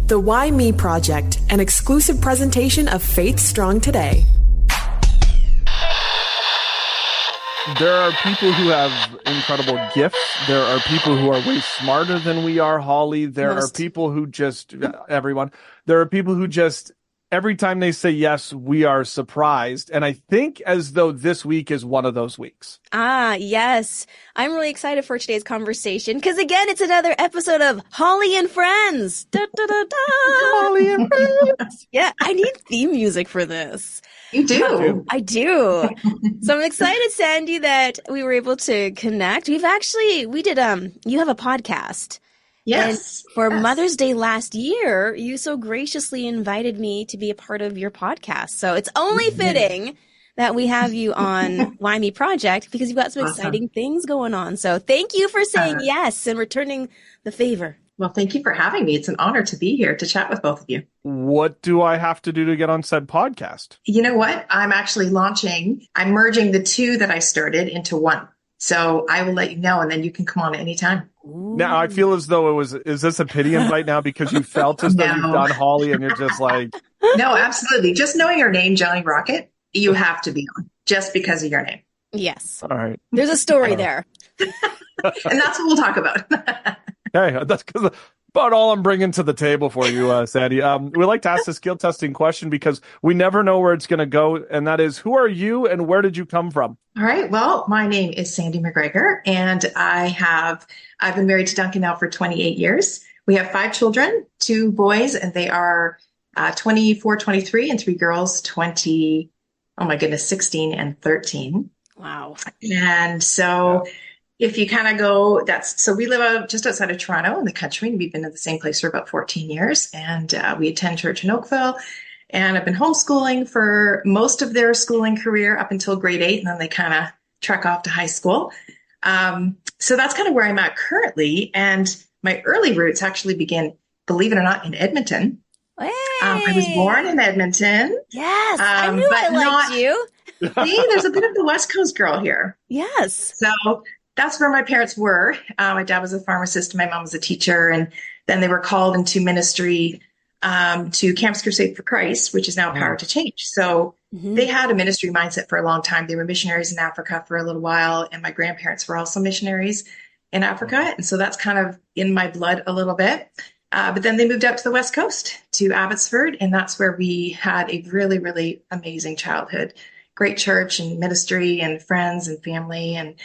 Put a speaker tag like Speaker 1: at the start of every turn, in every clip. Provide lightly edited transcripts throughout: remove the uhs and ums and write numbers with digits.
Speaker 1: The Why Me Project, an exclusive presentation of Faith Strong Today.
Speaker 2: There are people who have incredible gifts. There are people who are way smarter than we are, Holly. There are people who just, everyone, there are people who just, every time they say yes, we are surprised. And I think as though this week is one of those weeks.
Speaker 3: Yes. I'm really excited for today's conversation because, again, it's another episode of Hollie and Friends. Da, da, da, da.
Speaker 2: Holly and Friends.
Speaker 3: Yeah, I need theme music for this.
Speaker 4: You do.
Speaker 3: I do. So I'm excited, Sandee, that we were able to connect. We did, you have a podcast.
Speaker 4: Yes.
Speaker 3: And for Mother's Day last year, you so graciously invited me to be a part of your podcast. So it's only fitting that we have you on Why Me Project because you've got some exciting things going on. So thank you for saying yes and returning the favor.
Speaker 4: Well, thank you for having me. It's an honor to be here to chat with both of you.
Speaker 2: What do I have to do to get on said podcast?
Speaker 4: You know what? I'm actually I'm merging the two that I started into one. So I will let you know, and then you can come on anytime.
Speaker 2: Now, I feel as though is this a pity invite now because you felt as though you've done Holly and you're just like.
Speaker 4: No, absolutely. Just knowing your name, Johnny Rocket, you have to be on just because of your name.
Speaker 3: Yes.
Speaker 2: All right.
Speaker 3: There's a story there.
Speaker 4: And that's what we'll talk about.
Speaker 2: Hey, that's about all I'm bringing to the table for you, Sandee. We like to ask the skill testing question because we never know where it's going to go. And that is, who are you and where did you come from?
Speaker 4: All right. Well, my name is Sandee Macgregor, and I've been married to Duncan now for 28 years. We have 5 children, 2 boys, and they are 24, 23, and 3 girls, 16 and 13.
Speaker 3: Wow.
Speaker 4: And so if you kind of go, we live out just outside of Toronto in the country, and we've been in the same place for about 14 years. And we attend church in Oakville, and I've been homeschooling for most of their schooling career up until grade 8. And then they kind of trek off to high school. So that's kind of where I'm at currently. And my early roots actually begin, believe it or not, in Edmonton.
Speaker 3: Hey.
Speaker 4: I was born in Edmonton.
Speaker 3: Yes. I knew I liked you.
Speaker 4: See, there's a bit of the West Coast girl here.
Speaker 3: Yes.
Speaker 4: So that's where my parents were. My dad was a pharmacist, my mom was a teacher, and then they were called into ministry to Campus Crusade for Christ, which is now Power to Change. So they had a ministry mindset for a long time. They were missionaries in Africa for a little while, and my grandparents were also missionaries in Africa. And so that's kind of in my blood a little bit. But then they moved out to the West Coast, to Abbotsford, and that's where we had a really, really amazing childhood. Great church and ministry and friends and family. And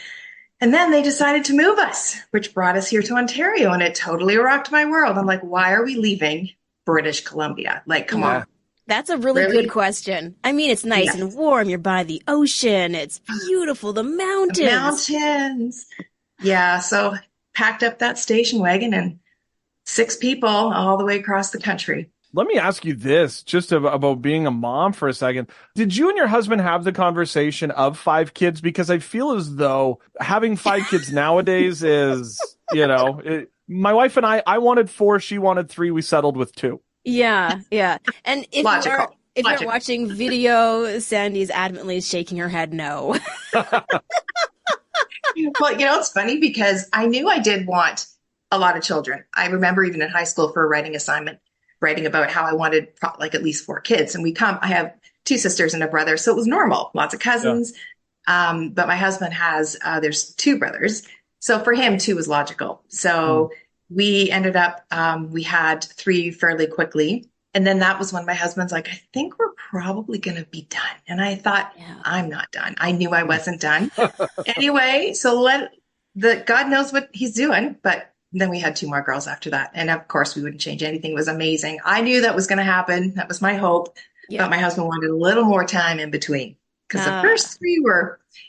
Speaker 4: then they decided to move us, which brought us here to Ontario, and it totally rocked my world. I'm like, why are we leaving British Columbia? Like, come on.
Speaker 3: That's a really good question. I mean, it's nice and warm. You're by the ocean. It's beautiful. The mountains.
Speaker 4: Yeah. So packed up that station wagon and 6 people all the way across the country.
Speaker 2: Let me ask you this, just about being a mom for a second. Did you and your husband have the conversation of 5 kids? Because I feel as though having 5 kids nowadays is, my wife and I wanted 4, she wanted 3, we settled with 2.
Speaker 3: Yeah. And if you're watching video, Sandee's adamantly shaking her head no.
Speaker 4: Well, it's funny because I knew I did want a lot of children. I remember even in high school for a writing assignment, writing about how I wanted like at least 4 kids. And I have 2 sisters and a brother. So it was normal, lots of cousins. Yeah. But my husband there's 2 brothers. So for him, 2 was logical. So we ended up, we had 3 fairly quickly. And then that was when my husband's like, I think we're probably going to be done. And I thought, I'm not done. I knew I wasn't done. Anyway, so God knows what he's doing. But then we had 2 more girls after that. And of course, we wouldn't change anything. It was amazing. I knew that was going to happen. That was my hope. Yeah. But my husband wanted a little more time in between. Because the first 3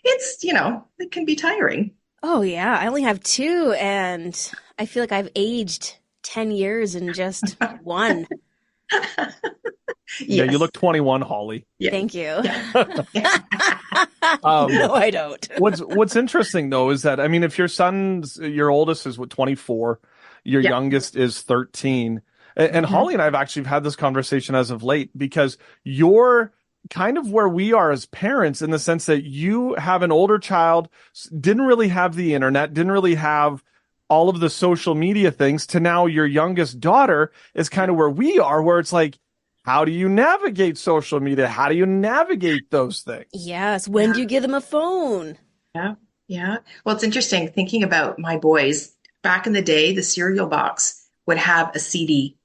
Speaker 4: it can be tiring.
Speaker 3: Oh, yeah. I only have 2. And I feel like I've aged 10 years in just 1.
Speaker 2: Yeah, you look 21, Holly.
Speaker 3: Yeah. Thank you.
Speaker 4: Yeah.
Speaker 3: No, I don't.
Speaker 2: What's interesting though is that if your oldest is 24, your youngest is 13, and Holly and I have actually had this conversation as of late because you're kind of where we are as parents in the sense that you have an older child, didn't really have the internet, didn't really have all of the social media things to now your youngest daughter is kind of where we are, where it's like, how do you navigate social media? How do you navigate those things?
Speaker 3: Yes. When do you give them a phone?
Speaker 4: Yeah. Yeah. Well, it's interesting thinking about my boys. Back in the day, the cereal box would have a CD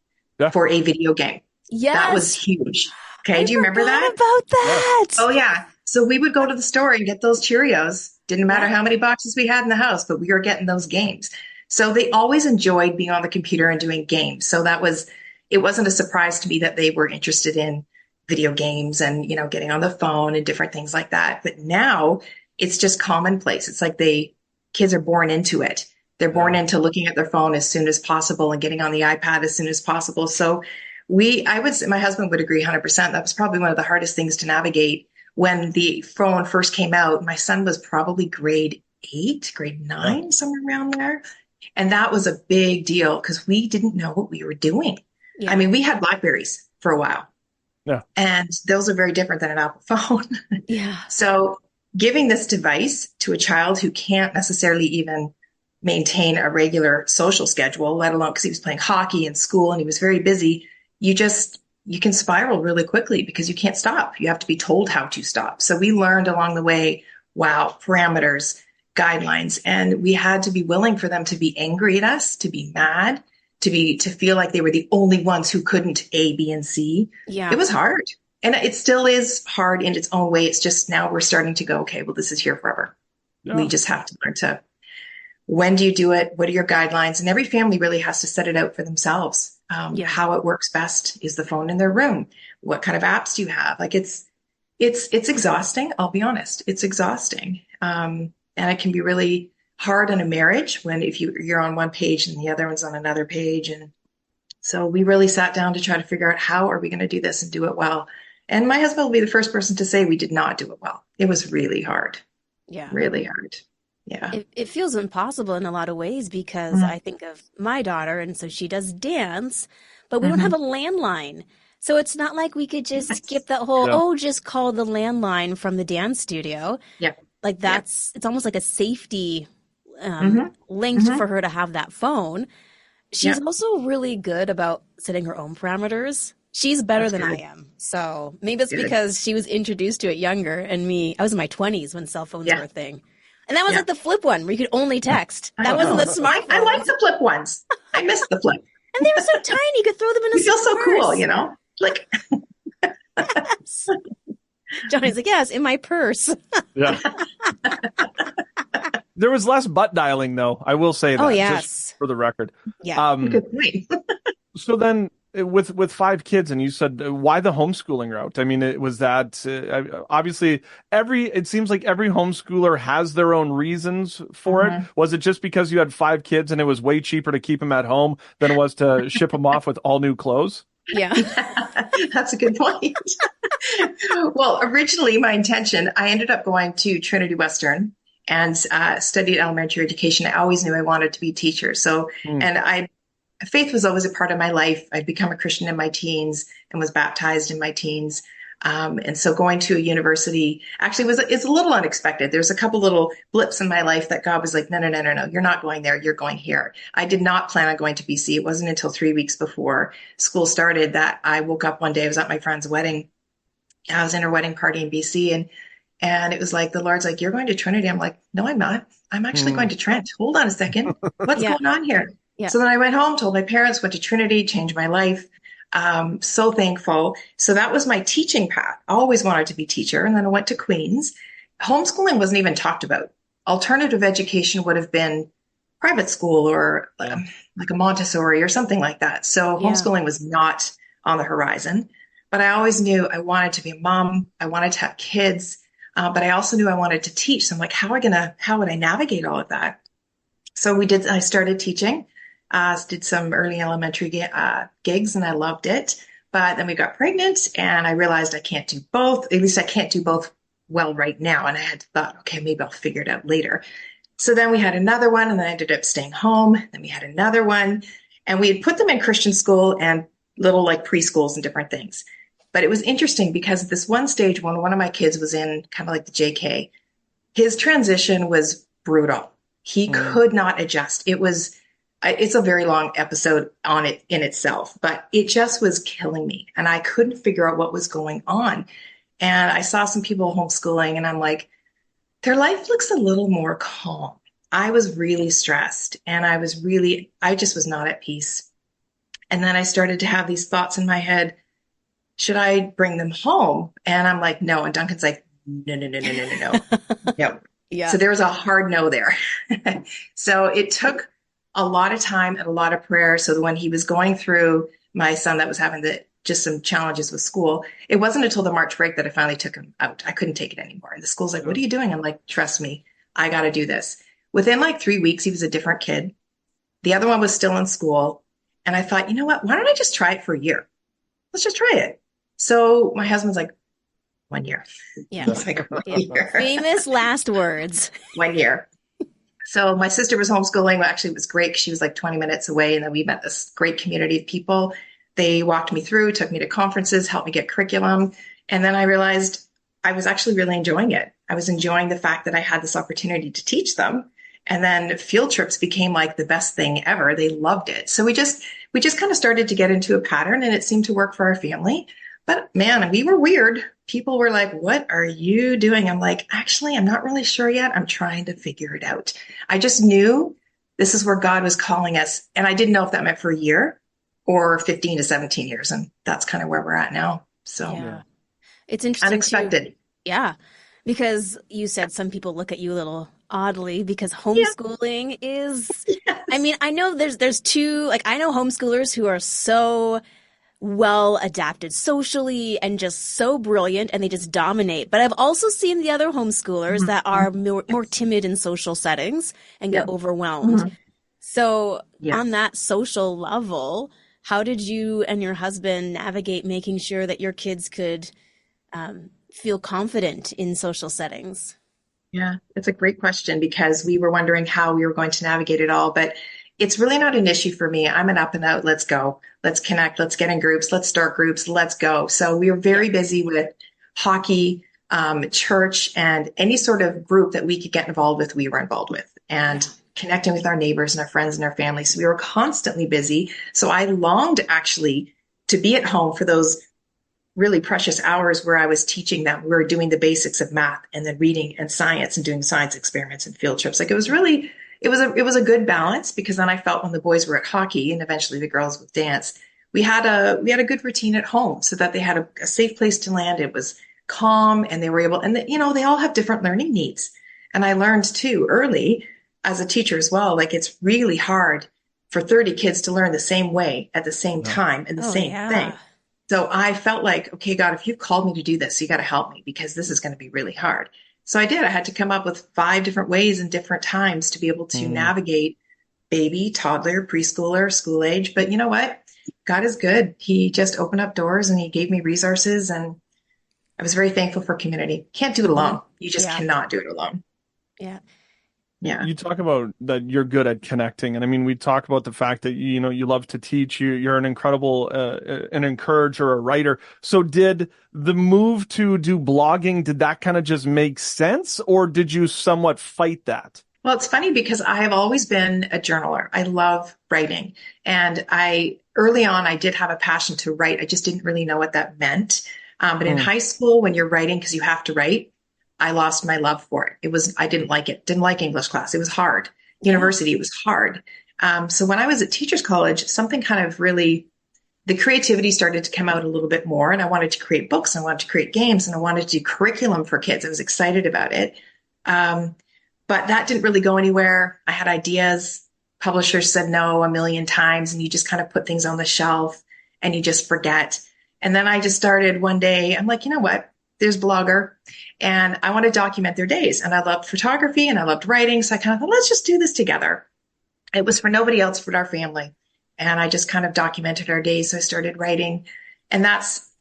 Speaker 4: for a video game.
Speaker 3: Yes.
Speaker 4: That was huge. Okay.
Speaker 3: I
Speaker 4: Do you remember that?
Speaker 3: about that.
Speaker 4: Oh, yeah. So we would go to the store and get those Cheerios. Didn't matter how many boxes we had in the house, but we were getting those games. So they always enjoyed being on the computer and doing games. So it wasn't a surprise to me that they were interested in video games and, getting on the phone and different things like that. But now it's just commonplace. It's like kids are born into it. They're born into looking at their phone as soon as possible and getting on the iPad as soon as possible. So I would say, my husband would agree 100%. That was probably one of the hardest things to navigate when the phone first came out. My son was probably grade 8, grade 9, somewhere around there. And that was a big deal because we didn't know what we were doing. Yeah. I mean, we had Blackberries for a while. Yeah. And those are very different than an Apple phone.
Speaker 3: Yeah.
Speaker 4: So giving this device to a child who can't necessarily even maintain a regular social schedule, let alone because he was playing hockey in school and he was very busy, you can spiral really quickly because you can't stop. You have to be told how to stop. So we learned along the way, parameters, guidelines, and we had to be willing for them to be angry at us, to be mad, to feel like they were the only ones who couldn't A, B, and C. Yeah. It was hard. And it still is hard in its own way. It's just now we're starting to go, okay, well, this is here forever. Yeah. We just have to learn when do you do it? What are your guidelines? And every family really has to set it out for themselves. How it works best. Is the phone in their room? What kind of apps do you have? Like it's exhausting. I'll be honest. It's exhausting. And it can be really hard in a marriage if you're on one page and the other one's on another page. And so we really sat down to try to figure out how are we going to do this and do it well. And my husband will be the first person to say we did not do it well. It was really hard. Yeah. Really hard. Yeah.
Speaker 3: It feels impossible in a lot of ways because I think of my daughter, and so she does dance, but we don't have a landline. So it's not like we could just skip that whole, just call the landline from the dance studio. Yeah. Like it's almost like a safety link for her to have that phone. She's also really good about setting her own parameters. She's better than I am. So maybe it's because she was introduced to it younger, and I was in my 20s when cell phones were a thing. And that was like the flip one where you could only text. That wasn't the smartphone.
Speaker 4: I like the flip ones. I miss the flip.
Speaker 3: And they were so tiny. You could throw them in a
Speaker 4: You feel so cool, Like.
Speaker 3: Yes. Johnny's like, yes, in my purse.
Speaker 2: Yeah. There was less butt dialing, though. I will say that.
Speaker 3: Oh, yes.
Speaker 2: Just for the record.
Speaker 3: Yeah.
Speaker 4: Good point.
Speaker 2: So then with 5 kids, and you said, why the homeschooling route? I mean, it was that obviously it seems like every homeschooler has their own reasons for it. Was it just because you had 5 kids and it was way cheaper to keep them at home than it was to ship them off with all new clothes?
Speaker 3: Yeah.
Speaker 4: That's a good point. Well, originally my intention, I ended up going to Trinity Western and studied elementary education. I always knew I wanted to be a teacher. So, faith was always a part of my life. I'd become a Christian in my teens and was baptized in my teens. And so going to a university actually it's a little unexpected. There's a couple little blips in my life that God was like, no, you're not going there. You're going here. I did not plan on going to BC. It wasn't until 3 weeks before school started that I woke up one day. I was at my friend's wedding. I was in her wedding party in BC and it was like, the Lord's like, you're going to Trinity. I'm like, no, I'm not. I'm actually going to Trent. Hold on a second. What's going on here? Yeah. So then I went home, told my parents, went to Trinity, changed my life. So thankful. So that was my teaching path. I always wanted to be a teacher. And then I went to Queen's. Homeschooling wasn't even talked about. Alternative education would have been private school or like a Montessori or something like that. So homeschooling was not on the horizon. But I always knew I wanted to be a mom. I wanted to have kids. But I also knew I wanted to teach. So I'm like, how would I navigate all of that? So I started teaching. Did some early elementary gigs and I loved it. But then we got pregnant and I realized I can't do both. At least I can't do both well right now. And I had thought, okay, maybe I'll figure it out later. So then we had another one and then I ended up staying home. Then we had another one and we had put them in Christian school and little like preschools and different things. But it was interesting because at this one stage when one of my kids was in kind of like the JK, his transition was brutal. He could not adjust. It's a very long episode on it in itself, but it just was killing me. And I couldn't figure out what was going on. And I saw some people homeschooling and I'm like, their life looks a little more calm. I was really stressed and I just was not at peace. And then I started to have these thoughts in my head. Should I bring them home? And I'm like, no. And Duncan's like, no. No.
Speaker 3: Yeah.
Speaker 4: So there was a hard no there. So it took a lot of time and a lot of prayer. So that when he was going through, my son that was having just some challenges with school, it wasn't until the March break that I finally took him out. I couldn't take it anymore. And the school's like, what are you doing? I'm like, trust me, I got to do this. Within like 3 weeks, he was a different kid. The other one was still in school. And I thought, you know what? Why don't I just try it for a year? Let's just try it. So my husband's like, 1 year.
Speaker 3: Yeah.
Speaker 4: He's like, 1 year.
Speaker 3: Famous last words.
Speaker 4: 1 year. So my sister was homeschooling. Actually, it was great. She was like 20 minutes away. And then we met this great community of people. They walked me through, took me to conferences, helped me get curriculum. And then I realized I was actually really enjoying it. I was enjoying the fact that I had this opportunity to teach them. And then field trips became like the best thing ever. They loved it. So we just kind of started to get into a pattern and it seemed to work for our family. But man, we were weird. People were like, what are you doing? I'm like, actually, I'm not really sure yet. I'm trying to figure it out. I just knew this is where God was calling us. And I didn't know if that meant for a year or 15 to 17 years. And that's kind of where we're at now. So
Speaker 3: yeah. It's interesting.
Speaker 4: Unexpected.
Speaker 3: Too. Yeah. Because you said some people look at you a little oddly because homeschooling is, I mean, I know there's two, like I know homeschoolers who are so well adapted socially and just so brilliant and they just dominate. But I've also seen the other homeschoolers that are more timid in social settings and get overwhelmed. So on that social level, how did you and your husband navigate making sure that your kids could feel confident in social settings?
Speaker 4: Yeah, it's a great question because we were wondering how we were going to navigate it all, but it's really not an issue for me. I'm an up and out. Let's go. Let's connect. Let's get in groups. Let's start groups. Let's go. So we were very busy with hockey, church, and any sort of group that we could get involved with, we were involved with, and connecting with our neighbors and our friends and our family. So we were constantly busy. So I longed actually to be at home for those really precious hours where I was teaching them. We were doing the basics of math and then reading and science and doing science experiments and field trips. Like it was a good balance because then I felt when the boys were at hockey and eventually the girls would dance, we had a good routine at home so that they had a safe place to land. It was calm and they were able, and they all have different learning needs. And I learned too early as a teacher as well, like it's really hard for 30 kids to learn the same way at the same time and the same thing. So I felt like, okay, God, if you've called me to do this, you got to help me because this is going to be really hard. So I did. I had to come up with 5 different ways and different times to be able to navigate baby, toddler, preschooler, school age. But you know what? God is good. He just opened up doors and he gave me resources. And I was very thankful for community. Can't do it alone. You just cannot do it alone.
Speaker 3: Yeah.
Speaker 4: Yeah.
Speaker 2: You talk about that you're good at connecting. And I mean, we talk about the fact that, you love to teach. You're an incredible, an encourager, a writer. So did the move to do blogging, did that kind of just make sense or did you somewhat fight that?
Speaker 4: Well, it's funny because I have always been a journaler. I love writing. And early on, I did have a passion to write. I just didn't really know what that meant. But in high school, when you're writing, because you have to write, I lost my love for it. I didn't like it. Didn't like English class. It was hard. University, it was hard. So when I was at teachers college, something kind of really, the creativity started to come out a little bit more. And I wanted to create books. I wanted to create games and I wanted to do curriculum for kids. I was excited about it. But that didn't really go anywhere. I had ideas. Publishers said no a million times. And you just kind of put things on the shelf and you just forget. And then I just started one day. I'm like, you know what? There's Blogger and I want to document their days. And I loved photography and I loved writing. So I kind of thought, let's just do this together. It was for nobody else but our family. And I just kind of documented our days. So I started writing and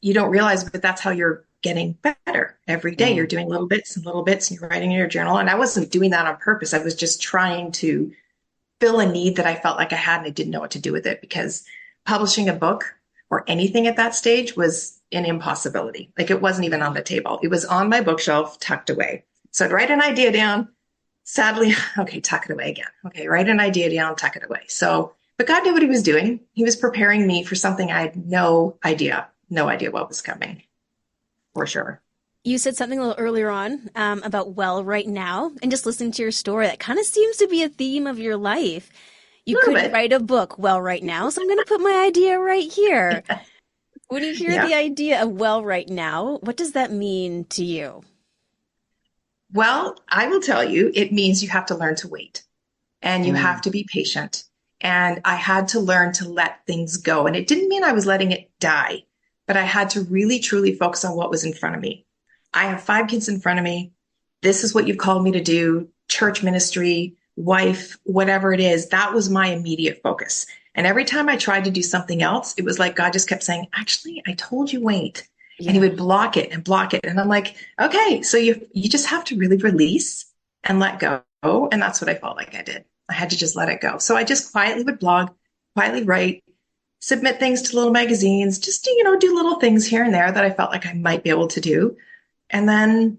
Speaker 4: you don't realize, but that's how you're getting better every day. You're doing little bits and you're writing in your journal. And I wasn't doing that on purpose. I was just trying to fill a need that I felt like I had and I didn't know what to do with it because publishing a book or anything at that stage was an impossibility. Like it wasn't even on the table. It was on my bookshelf tucked away. So I'd write an idea down, sadly, okay, tuck it away again. Okay, write an idea down, tuck it away. So, but God knew what he was doing. He was preparing me for something I had no idea what was coming, for sure.
Speaker 3: You said something a little earlier on about well right now, and just listening to your story, that kind of seems to be a theme of your life. You could write a book well right now, so I'm going to put my idea right here. When you hear the idea of well right now, what does that mean to you?
Speaker 4: Well, I will tell you, it means you have to learn to wait and you have to be patient. And I had to learn to let things go. And it didn't mean I was letting it die, but I had to really, truly focus on what was in front of me. I have 5 kids in front of me. This is what you've called me to do, church ministry, wife, whatever it is. That was my immediate focus. And every time I tried to do something else, it was like God just kept saying, actually, I told you wait. Yeah. And he would block it and block it. And I'm like, okay, so you just have to really release and let go. And that's what I felt like I did. I had to just let it go. So I just quietly would blog, quietly write, submit things to little magazines, just to, do little things here and there that I felt like I might be able to do. And then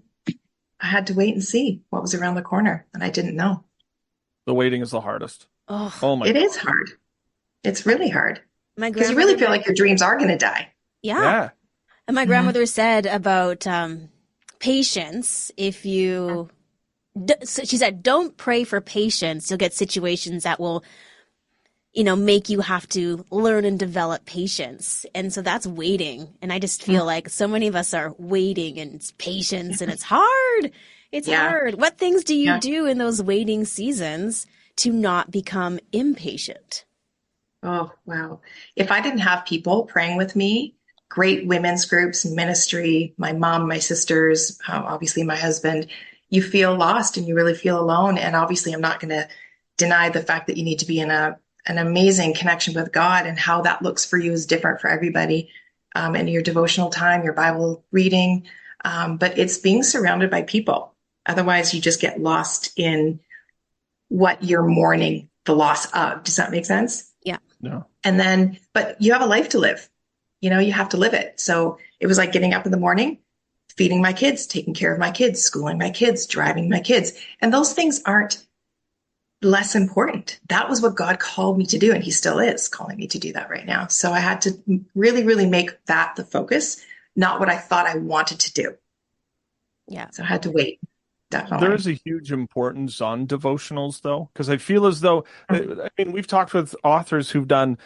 Speaker 4: I had to wait and see what was around the corner. And I didn't know.
Speaker 2: The waiting is the hardest.
Speaker 3: Oh
Speaker 2: my
Speaker 4: It
Speaker 2: God.
Speaker 4: is hard. It's really hard.
Speaker 3: Because
Speaker 4: you really feel like your dreams are going to die.
Speaker 3: Yeah. And my grandmother said about patience, she said, don't pray for patience. You'll get situations that will, make you have to learn and develop patience. And so that's waiting. And I just feel like so many of us are waiting, and it's patience, and it's hard. It's hard. What things do you do in those waiting seasons to not become impatient?
Speaker 4: Oh, wow. If I didn't have people praying with me, great women's groups, ministry, my mom, my sisters, obviously my husband, you feel lost and you really feel alone. And obviously I'm not going to deny the fact that you need to be in an amazing connection with God, and how that looks for you is different for everybody. And your devotional time, your Bible reading, but it's being surrounded by people. Otherwise you just get lost in what you're mourning the loss of. Does that make sense?
Speaker 3: Yeah.
Speaker 2: No.
Speaker 4: And then, but you have a life to live. You have to live it. So it was like getting up in the morning, feeding my kids, taking care of my kids, schooling my kids, driving my kids. And those things aren't less important. That was what God called me to do. And he still is calling me to do that right now. So I had to really, really make that the focus, not what I thought I wanted to do.
Speaker 3: Yeah.
Speaker 4: So I had to wait. Definitely.
Speaker 2: There is a huge importance on devotionals, though, because I feel as though, we've talked with authors who've done,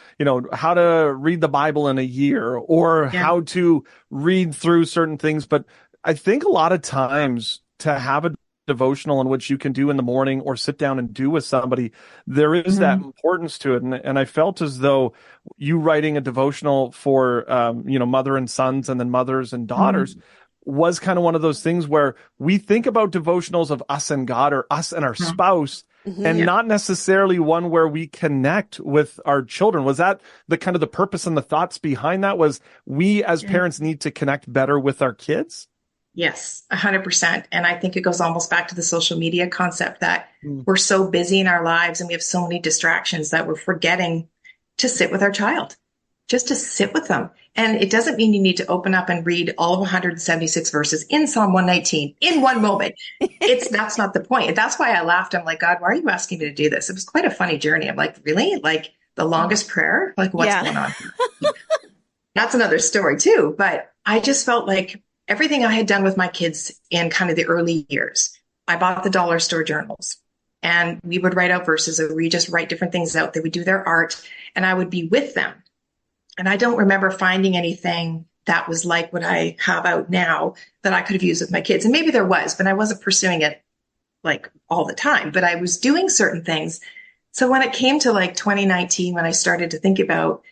Speaker 2: how to read the Bible in a year, or how to read through certain things. But I think a lot of times to have a devotional in which you can do in the morning or sit down and do with somebody, there is that importance to it. And I felt as though you writing a devotional for, mother and sons, and then mothers and daughters, was kind of one of those things where we think about devotionals of us and God, or us and our spouse, and not necessarily one where we connect with our children. Was that the kind of the purpose and the thoughts behind that? Was we as parents need to connect better with our kids?
Speaker 4: Yes, 100%. And I think it goes almost back to the social media concept that we're so busy in our lives and we have so many distractions that we're forgetting to sit with our child, just to sit with them. And it doesn't mean you need to open up and read all of 176 verses in Psalm 119 in one moment. That's not the point. That's why I laughed. I'm like, God, why are you asking me to do this? It was quite a funny journey. I'm like, really? Like the longest prayer? Like what's going on? That's another story too. But I just felt like everything I had done with my kids in kind of the early years, I bought the dollar store journals, and we would write out verses, or we just write different things out. They would do their art, and I would be with them. And I don't remember finding anything that was like what I have out now that I could have used with my kids. And maybe there was, but I wasn't pursuing it like all the time, but I was doing certain things. So when it came to like 2019, when I started to think about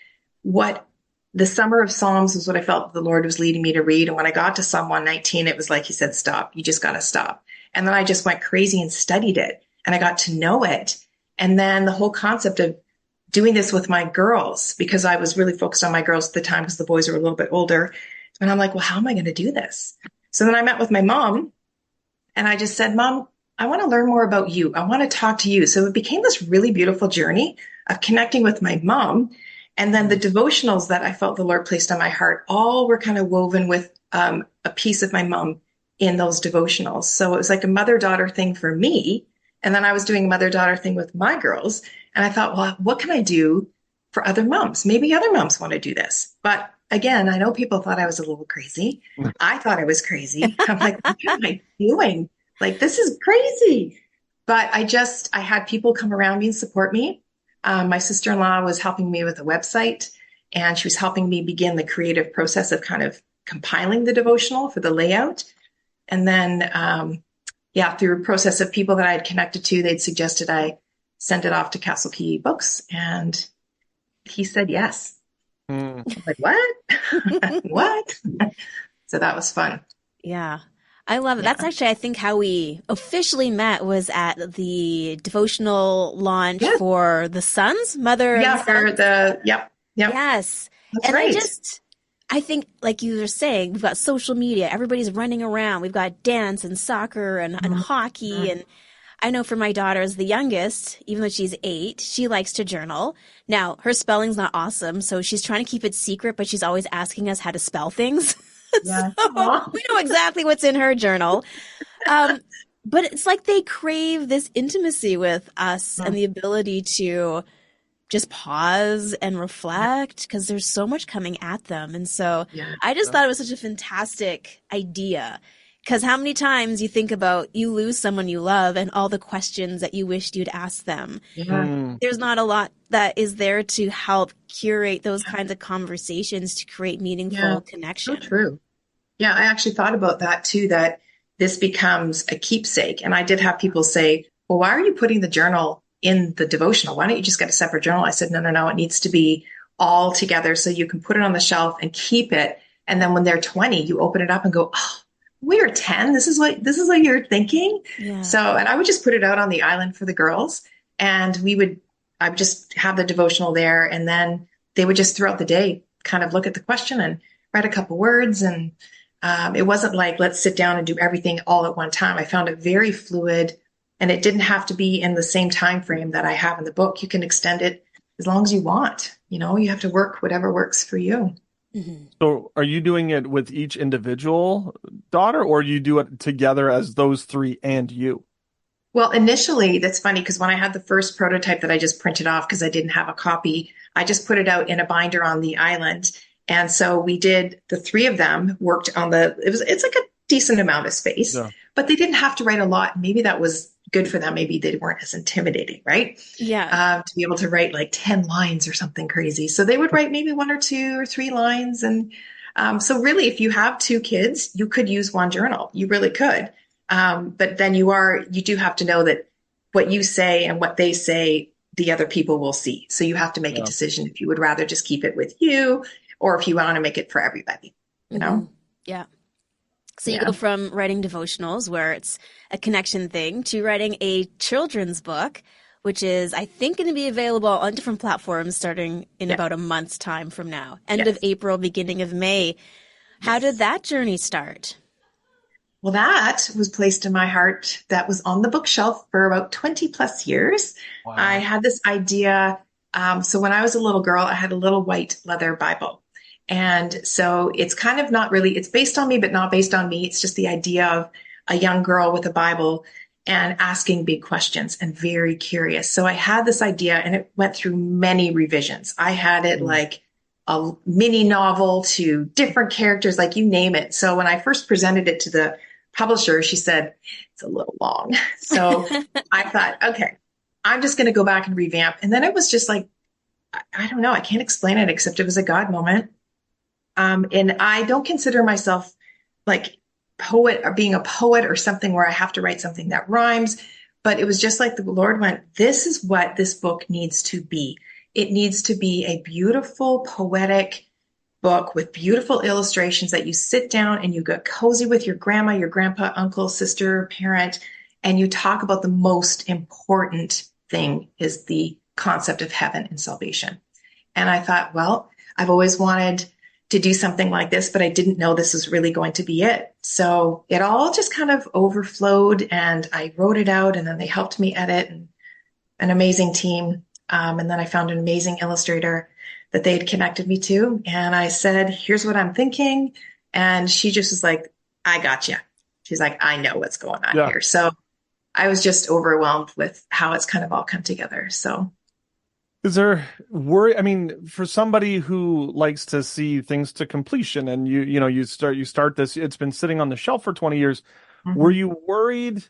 Speaker 4: what the summer of Psalms was, what I felt the Lord was leading me to read. And when I got to Psalm 119, it was like he said, stop, you just got to stop. And then I just went crazy and studied it, and I got to know it. And then the whole concept of doing this with my girls, because I was really focused on my girls at the time because the boys were a little bit older. And I'm like, well, how am I going to do this? So then I met with my mom, and I just said, Mom, I want to learn more about you. I want to talk to you. So it became this really beautiful journey of connecting with my mom. And then the devotionals that I felt the Lord placed on my heart, all were kind of woven with a piece of my mom in those devotionals. So it was like a mother-daughter thing for me. And then I was doing a mother-daughter thing with my girls. And I thought, well, what can I do for other moms? Maybe other moms want to do this. But again, I know people thought I was a little crazy. I thought I was crazy. I'm like, what am I doing? Like, this is crazy. But I had people come around me and support me. My sister-in-law was helping me with a website, and she was helping me begin the creative process of kind of compiling the devotional for the layout. And then, through a process of people that I had connected to, they'd suggested I send it off to Castle Key Books, and he said yes. I'm like, what? What? So that was fun.
Speaker 3: Yeah. I love it. Yeah. That's actually, I think, how we officially met was at the devotional launch for the Sons, Mother.
Speaker 4: Yeah, for the, yep.
Speaker 3: Yes.
Speaker 4: That's
Speaker 3: and
Speaker 4: right.
Speaker 3: I think, like you were saying, we've got social media. Everybody's running around. We've got dance and soccer and hockey. And I know for my daughter, as the youngest, even though she's 8, she likes to journal. Now, her spelling's not awesome, so she's trying to keep it secret, but she's always asking us how to spell things.
Speaker 4: Yeah.
Speaker 3: So we know exactly what's in her journal. But it's like they crave this intimacy with us and the ability to just pause and reflect because there's so much coming at them. And so I just thought it was such a fantastic idea, because how many times you think about you lose someone you love and all the questions that you wished you'd ask them. There's not a lot that is there to help curate those kinds of conversations to create meaningful connection.
Speaker 4: So true. Yeah, I actually thought about that too, that this becomes a keepsake. And I did have people say, well, why are you putting the journal in the devotional? Why don't you just get a separate journal? I said, no, it needs to be all together so you can put it on the shelf and keep it. And then when they're 20, you open it up and go, oh, we were 10. This is what you're thinking. Yeah. So, and I would just put it out on the island for the girls, and I would just have the devotional there. And then they would just throughout the day kind of look at the question and write a couple words. And it wasn't like, let's sit down and do everything all at one time. I found it very fluid, and it didn't have to be in the same time frame that I have in the book. You can extend it as long as you want. You have to work whatever works for you.
Speaker 2: Mm-hmm. So are you doing it with each individual daughter, or you do it together as those 3 and you?
Speaker 4: Well, initially, that's funny because when I had the first prototype that I just printed off because I didn't have a copy, I just put it out in a binder on the island. And so we did, the 3 of them worked on it's like a decent amount of space, but they didn't have to write a lot. Maybe that was good for them. Maybe they weren't as intimidating, right?
Speaker 3: Yeah.
Speaker 4: To be able to write like 10 lines or something crazy. So they would write maybe 1 or 2 or 3 lines. And so really, if you have 2 kids, you could use one journal. You really could. But then you do have to know that what you say and what they say, the other people will see. So you have to make a decision if you would rather just keep it with you or if you want to make it for everybody, know?
Speaker 3: Yeah. So you go from writing devotionals, where it's a connection thing, to writing a children's book, which is, I think, going to be available on different platforms starting in about a month's time from now. End of April, beginning of May. How did that journey start?
Speaker 4: Well, that was placed in my heart. That was on the bookshelf for about 20 plus years. Wow. I had this idea. So when I was a little girl, I had a little white leather Bible. And so it's kind of not really, it's based on me, but not based on me. It's just the idea of a young girl with a Bible and asking big questions and very curious. So I had this idea, and it went through many revisions. I had it like a mini novel to different characters, like you name it. So when I first presented it to the publisher, she said, it's a little long. So I thought, okay, I'm just going to go back and revamp. And then it was just like, I don't know, I can't explain it except it was a God moment. And I don't consider myself like poet or being a poet or something where I have to write something that rhymes. But it was just like the Lord went, this is what this book needs to be. It needs to be a beautiful, poetic book with beautiful illustrations that you sit down and you get cozy with your grandma, your grandpa, uncle, sister, parent, and you talk about the most important thing is the concept of heaven and salvation. And I thought, well, I've always wanted to do something like this, but I didn't know this was really going to be it. So it all just kind of overflowed, and I wrote it out, and then they helped me edit, and an amazing team. And then I found an amazing illustrator that they had connected me to. And I said, here's what I'm thinking. And she just was like, I got you. She's like, I know what's going on here. So I was just overwhelmed with how it's kind of all come together. So
Speaker 2: is there worry? I mean, for somebody who likes to see things to completion and you start this, it's been sitting on the shelf for 20 years. Were you worried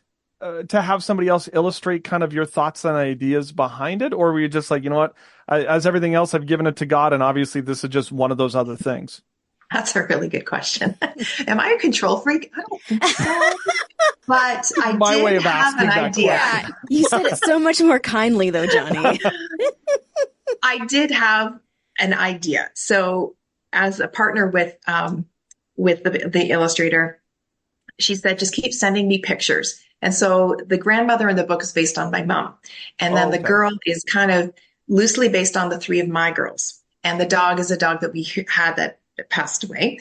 Speaker 2: to have somebody else illustrate kind of your thoughts and ideas behind it? Or were you just like, you know what, as everything else, I've given it to God, and obviously this is just one of those other things?
Speaker 4: That's a really good question. Am I a control freak? I don't think so. But I
Speaker 2: My way
Speaker 4: did
Speaker 2: of
Speaker 4: have
Speaker 2: asking
Speaker 4: an
Speaker 2: that
Speaker 4: idea.
Speaker 2: question.
Speaker 3: You said it so much more kindly, though, Johnny.
Speaker 4: I did have an idea. So as a partner with the illustrator, she said, just keep sending me pictures. And so the grandmother in the book is based on my mom. And then the girl is kind of loosely based on the three of my girls. And the dog is a dog that we had that passed away.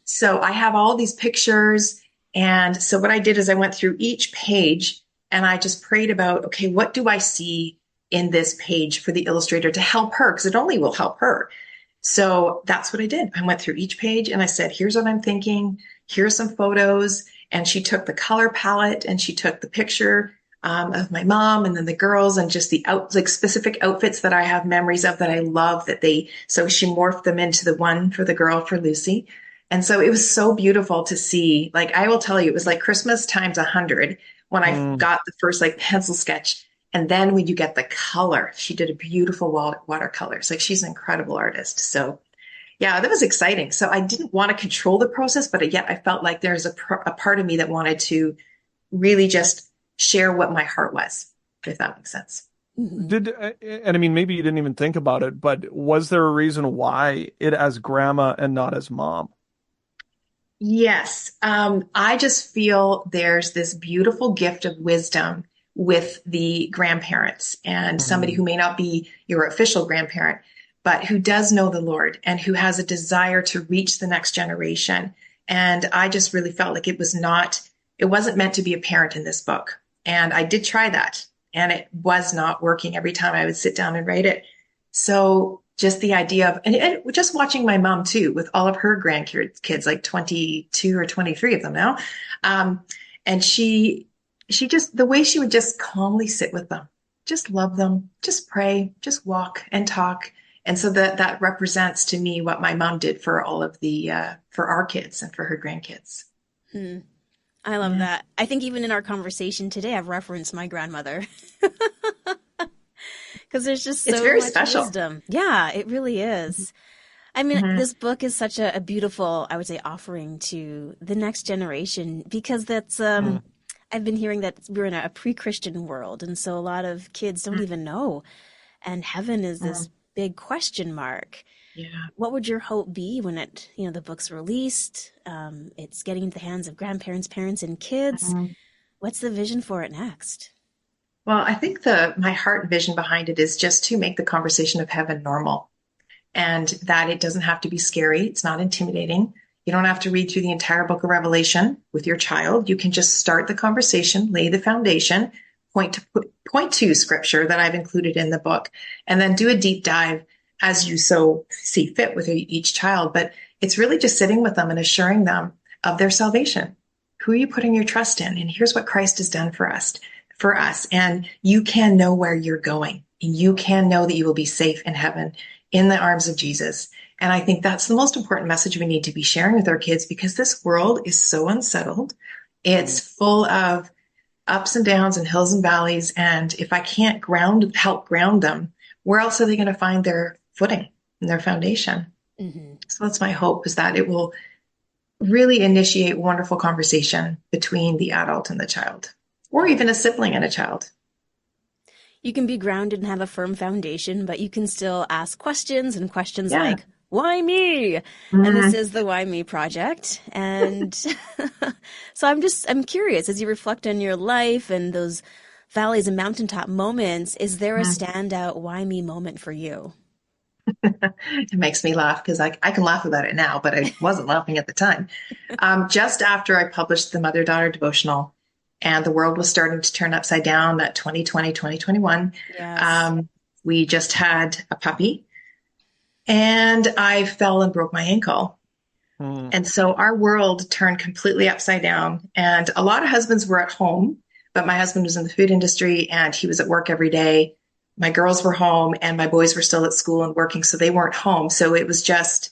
Speaker 4: So I have all these pictures. And so what I did is I went through each page and I just prayed about, okay, what do I see in this page for the illustrator to help her? Because it only will help her. So that's what I did. I went through each page and I said, here's what I'm thinking. Here's some photos. And she took the color palette and she took the picture of my mom and then the girls and just the specific outfits that I have memories of that I love so she morphed them into the one for the girl for Lucy. And so it was so beautiful to see. Like, I will tell you, it was like Christmas times 100 when I got the first like pencil sketch. And then when you get the color, she did a beautiful watercolors. Like, she's an incredible artist. So yeah, that was exciting. So I didn't want to control the process, but yet I felt like there's a part of me that wanted to really just share what my heart was, if that makes sense.
Speaker 2: And I mean, maybe you didn't even think about it, but was there a reason why it as grandma and not as mom?
Speaker 4: Yes. I just feel there's this beautiful gift of wisdom with the grandparents and somebody who may not be your official grandparent, but who does know the Lord and who has a desire to reach the next generation. And I just really felt like it wasn't meant to be a parent in this book. And I did try that and it was not working every time I would sit down and write it. So just the idea of, and just watching my mom too, with all of her grandkids, like 22 or 23 of them now. And she just, the way she would just calmly sit with them, just love them, just pray, just walk and talk. And so that represents to me what my mom did for all of for our kids and for her grandkids.
Speaker 3: I love that. I think even in our conversation today, I've referenced my grandmother because there's just so
Speaker 4: very
Speaker 3: much
Speaker 4: special.
Speaker 3: wisdom. Yeah, it really is. I mean, this book is such a beautiful, I would say, offering to the next generation because that's, I've been hearing that we're in a pre-Christian world. And so a lot of kids don't even know. And heaven is this big question mark.
Speaker 4: Yeah.
Speaker 3: What would your hope be when the book's released? It's getting into the hands of grandparents, parents, and kids. What's the vision for it next?
Speaker 4: Well, I think my heart and vision behind it is just to make the conversation of heaven normal and that it doesn't have to be scary. It's not intimidating. You don't have to read through the entire book of Revelation with your child. You can just start the conversation, lay the foundation, point to scripture that I've included in the book, and then do a deep dive as you so see fit with each child. But it's really just sitting with them and assuring them of their salvation. Who are you putting your trust in? And here's what Christ has done for us. And you can know where you're going. And you can know that you will be safe in heaven in the arms of Jesus. And I think that's the most important message we need to be sharing with our kids because this world is so unsettled. It's full of ups and downs and hills and valleys. And if I can't help ground them, where else are they going to find their footing and their foundation? So that's my hope, is that it will really initiate wonderful conversation between the adult and the child, or even a sibling and a child.
Speaker 3: You can be grounded and have a firm foundation, but you can still ask questions like, why me? And this is the Why Me Project. And so I'm curious, as you reflect on your life and those valleys and mountaintop moments, is there a standout why me moment for you?
Speaker 4: It makes me laugh because I can laugh about it now, but I wasn't laughing at the time. Just after I published the Mother-Daughter Devotional and the world was starting to turn upside down, that 2020, 2021, we just had a puppy and I fell and broke my ankle. And so our world turned completely upside down and a lot of husbands were at home, but my husband was in the food industry and he was at work every day. My girls were home and my boys were still at school and working, so they weren't home. So it was just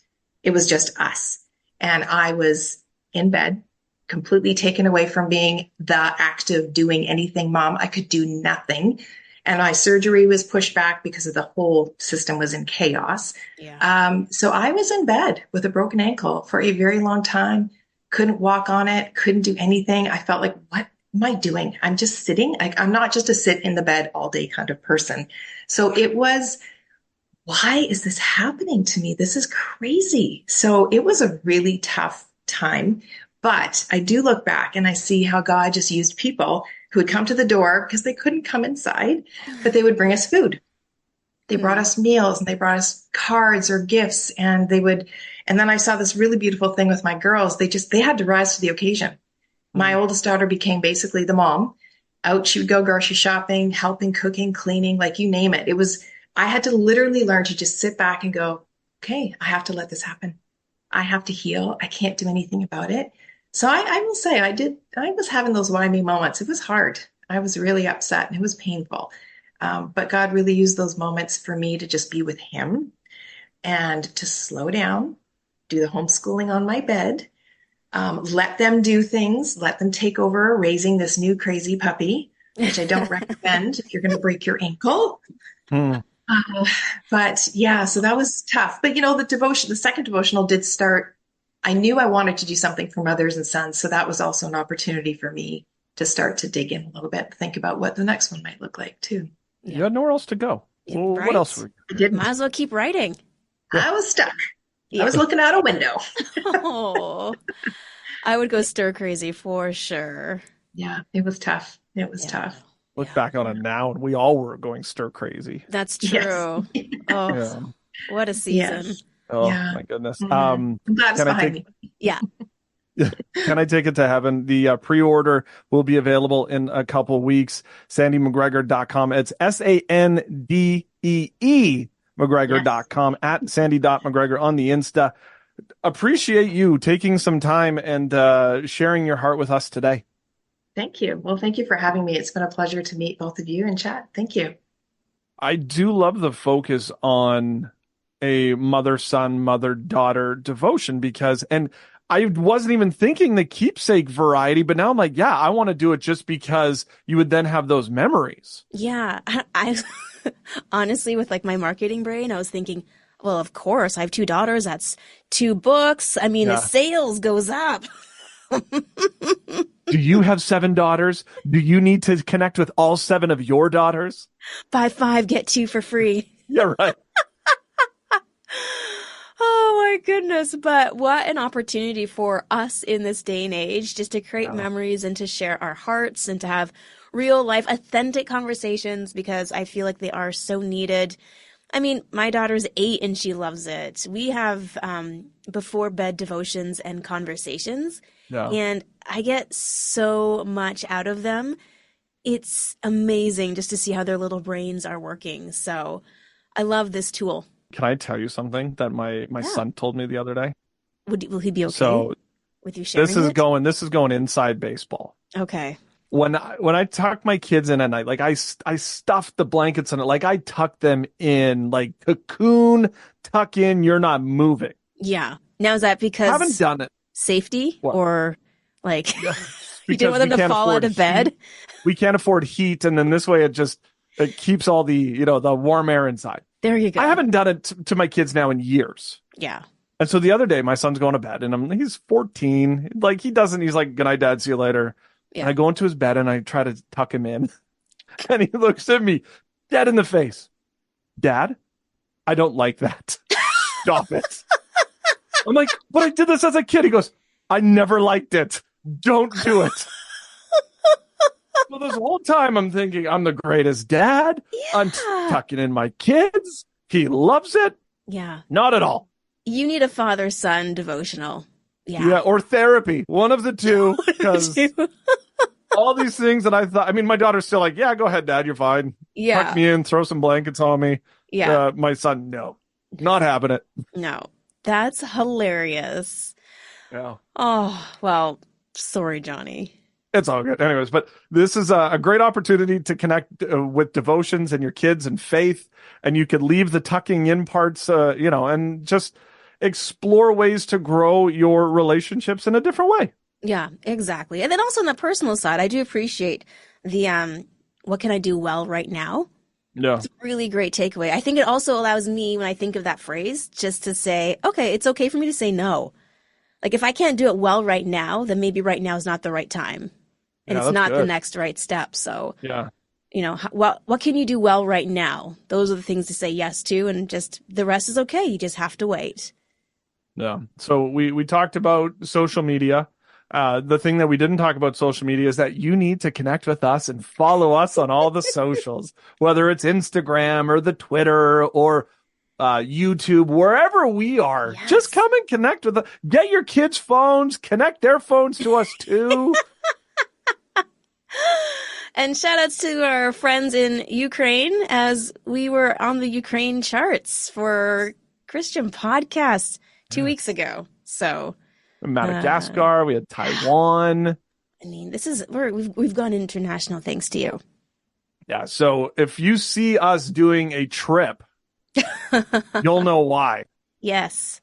Speaker 4: us. And I was in bed, completely taken away from being the active doing anything mom. I could do nothing. And my surgery was pushed back because of the whole system was in chaos.
Speaker 3: Yeah.
Speaker 4: So I was in bed with a broken ankle for a very long time, couldn't walk on it, couldn't do anything. I felt like, what am I doing? I'm just sitting. I'm not just a sit in the bed all day kind of person. So it was, why is this happening to me? This is crazy. So it was a really tough time. But I do look back and I see how God just used people who would come to the door because they couldn't come inside, but they would bring us food. They brought us meals and they brought us cards or gifts, and and then I saw this really beautiful thing with my girls. They had to rise to the occasion. My oldest daughter became basically the mom. Out, she would go grocery shopping, helping, cooking, cleaning, like you name it. I had to literally learn to just sit back and go, okay, I have to let this happen. I have to heal. I can't do anything about it. So I will say I was having those why me moments. It was hard. I was really upset and it was painful. But God really used those moments for me to just be with him and to slow down, do the homeschooling on my bed, let them do things, let them take over raising this new crazy puppy, which I don't recommend if you're going to break your ankle. But yeah, so that was tough. But the second devotional did start. I knew I wanted to do something for mothers and sons. So that was also an opportunity for me to start to dig in a little bit, think about what the next one might look like too.
Speaker 2: You had nowhere else to go.
Speaker 3: Yeah,
Speaker 2: well,
Speaker 3: right?
Speaker 2: What else?
Speaker 4: I didn't.
Speaker 3: Might as well keep writing.
Speaker 4: I was stuck.
Speaker 3: Yeah.
Speaker 4: I was looking out a window.
Speaker 3: Oh, I would go stir crazy for sure.
Speaker 4: Yeah, it was tough. It was tough.
Speaker 2: Look back on it now, and we all were going stir crazy.
Speaker 3: That's true.
Speaker 4: Yes.
Speaker 3: Oh, what a season.
Speaker 4: Yes.
Speaker 2: Oh
Speaker 4: Yeah.
Speaker 2: my goodness.
Speaker 4: I'm glad it's behind me.
Speaker 3: Yeah.
Speaker 2: Can I take it to heaven? The pre-order will be available in a couple weeks. SandeeMacgregor.com. It's SANDEE MacGregor.com, at Sandee.Macgregor on the Insta. Appreciate you taking some time and sharing your heart with us today.
Speaker 4: Thank you. Well, thank you for having me. It's been a pleasure to meet both of you and chat. Thank you.
Speaker 2: I do love the focus on a mother-son, mother-daughter devotion and I wasn't even thinking the keepsake variety, but now I'm like, yeah, I want to do it just because you would then have those memories.
Speaker 3: Yeah. I honestly, with like my marketing brain, I was thinking, well, of course, I have 2 daughters. That's 2 books. I mean, the sales goes up.
Speaker 2: Do you have 7 daughters? Do you need to connect with all 7 of your daughters?
Speaker 3: Buy 5, get 2 for free.
Speaker 2: Yeah, right.
Speaker 3: Oh my goodness. But what an opportunity for us in this day and age, just to create memories and to share our hearts and to have real life, authentic conversations, because I feel like they are so needed. I mean, my daughter's 8 and she loves it. We have before bed devotions and conversations, and I get so much out of them. It's amazing just to see how their little brains are working. So I love this tool.
Speaker 2: Can I tell you something that my son told me the other day?
Speaker 3: Will he be okay with you sharing
Speaker 2: this is going inside baseball.
Speaker 3: Okay.
Speaker 2: When I tuck my kids in at night, like I stuff the blankets in it, like I tuck them in, like cocoon, tuck in, you're not moving.
Speaker 3: Yeah. Now is that because
Speaker 2: I haven't done it.
Speaker 3: Safety or like you
Speaker 2: Because
Speaker 3: didn't want them to fall out of bed?
Speaker 2: Heat. We can't afford heat, and then this way it keeps all the the warm air inside.
Speaker 3: There you go.
Speaker 2: I haven't done it to my kids now in years.
Speaker 3: Yeah.
Speaker 2: And so the other day, my son's going to bed, and he's 14. Like he's like, "Good night, Dad. See you later." Yeah. And I go into his bed and I try to tuck him in, and he looks at me dead in the face. Dad, I don't like that. Stop it. I'm like, but I did this as a kid. He goes, I never liked it. Don't do it. Well, this whole time I'm thinking I'm the greatest dad. Yeah. I'm tucking in my kids. He loves it.
Speaker 3: Yeah.
Speaker 2: Not at all.
Speaker 3: You need a father-son devotional. Yeah.
Speaker 2: Yeah, or therapy. One of the two. Because all these things that I thought, I mean, my daughter's still like, yeah, go ahead, Dad. You're fine.
Speaker 3: Yeah.
Speaker 2: Tuck me in, throw some blankets on me.
Speaker 3: Yeah.
Speaker 2: My son, no. Not having it.
Speaker 3: No. That's hilarious.
Speaker 2: Yeah.
Speaker 3: Oh, well, sorry, Johnny.
Speaker 2: It's all good. Anyways, but this is a great opportunity to connect with devotions and your kids and faith, and you could leave the tucking in parts, and just explore ways to grow your relationships in a different way.
Speaker 3: Yeah, exactly. And then also on the personal side, I do appreciate the what can I do well right now?
Speaker 2: Yeah.
Speaker 3: It's a really great takeaway. I think it also allows me, when I think of that phrase, just to say, okay, it's okay for me to say no. Like if I can't do it well right now, then maybe right now is not the right time. And it's not the next right step. So, what can you do well right now? Those are the things to say yes to, and just the rest is okay. You just have to wait.
Speaker 2: Yeah. So we talked about social media. The thing that we didn't talk about social media is that you need to connect with us and follow us on all the socials, whether it's Instagram or the Twitter or YouTube, wherever we are. Yes. Just come and connect with us. Get your kids' phones, connect their phones to us too.
Speaker 3: And shout outs to our friends in Ukraine, as we were on the Ukraine charts for Christian podcasts 2 weeks ago. So
Speaker 2: Madagascar, we had Taiwan.
Speaker 3: I mean, we've gone international thanks to you.
Speaker 2: Yeah. So if you see us doing a trip, you'll know why.
Speaker 3: Yes.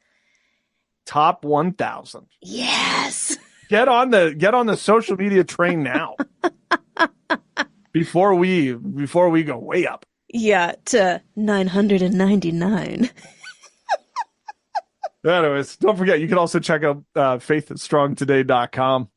Speaker 2: Top 1,000.
Speaker 3: Yes.
Speaker 2: Get on the social media train now. Before we go way up.
Speaker 3: Yeah, to 999.
Speaker 2: Anyways, don't forget, you can also check out faithisstrongtoday.com.